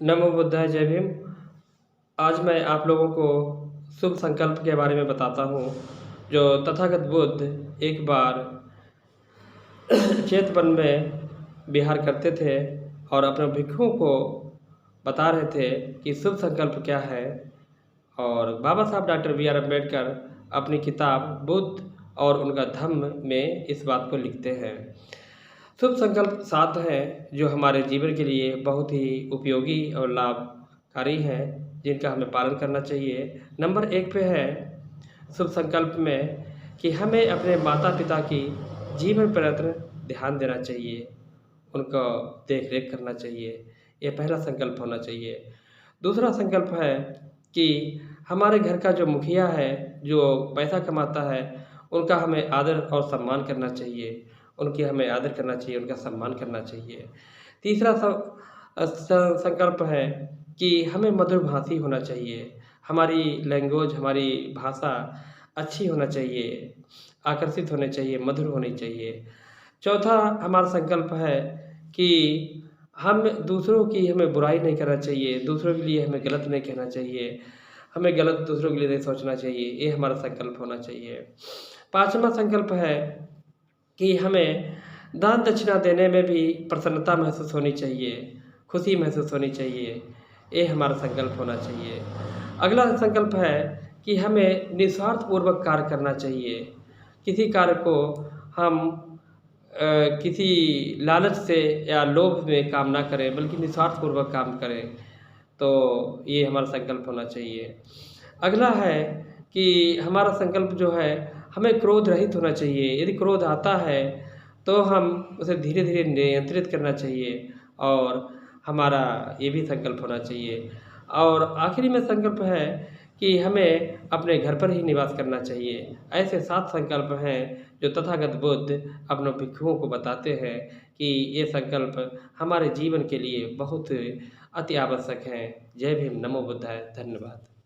नमो बुद्धाय, जय भीम। आज मैं आप लोगों को शुभ संकल्प के बारे में बताता हूँ। जो तथागत बुद्ध एक बार चेत वन में विहार करते थे और अपने भिक्षुओं को बता रहे थे कि शुभ संकल्प क्या है। और बाबा साहब डॉक्टर बी आर अम्बेडकर अपनी किताब बुद्ध और उनका धम्म में इस बात को लिखते हैं। शुभ संकल्प 7 हैं जो हमारे जीवन के लिए बहुत ही उपयोगी और लाभकारी हैं, जिनका हमें पालन करना चाहिए। नंबर 1 पे है शुभ संकल्प में कि हमें अपने माता पिता की जीवन पर्यंत ध्यान देना चाहिए, उनको देख रेख करना चाहिए। ये पहला संकल्प होना चाहिए। दूसरा संकल्प है कि हमारे घर का जो मुखिया है, जो पैसा कमाता है, उनका हमें आदर और सम्मान करना चाहिए। उनकी हमें आदर करना चाहिए, उनका सम्मान करना चाहिए। तीसरा संकल्प है कि हमें मधुरभाषी होना चाहिए। हमारी लैंग्वेज, हमारी भाषा अच्छी होना चाहिए, आकर्षित होनी चाहिए, मधुर होनी चाहिए। चौथा हमारा संकल्प है कि हम दूसरों की हमें बुराई नहीं करना चाहिए, दूसरों के लिए हमें गलत नहीं कहना चाहिए, हमें गलत दूसरों के लिए नहीं सोचना चाहिए। ये हमारा संकल्प होना चाहिए। पाँचवा संकल्प है कि हमें दान दक्षिणा देने में भी प्रसन्नता महसूस होनी चाहिए, खुशी महसूस होनी चाहिए। ये हमारा संकल्प होना चाहिए। अगला संकल्प है कि हमें निस्वार्थपूर्वक कार्य करना चाहिए। किसी कार्य को हम किसी लालच से या लोभ में काम ना करें, बल्कि निस्वार्थपूर्वक काम करें। तो ये हमारा संकल्प होना चाहिए। अगला है कि हमारा संकल्प जो है, हमें क्रोध रहित होना चाहिए। यदि क्रोध आता है तो हम उसे धीरे धीरे नियंत्रित करना चाहिए, और हमारा ये भी संकल्प होना चाहिए। और आखिरी में संकल्प है कि हमें अपने घर पर ही निवास करना चाहिए। ऐसे 7 संकल्प हैं जो तथागत बुद्ध अपने भिक्षुओं को बताते हैं कि ये संकल्प हमारे जीवन के लिए बहुत अति आवश्यक हैं। जय भीम, नमो बुद्धाय, धन्यवाद।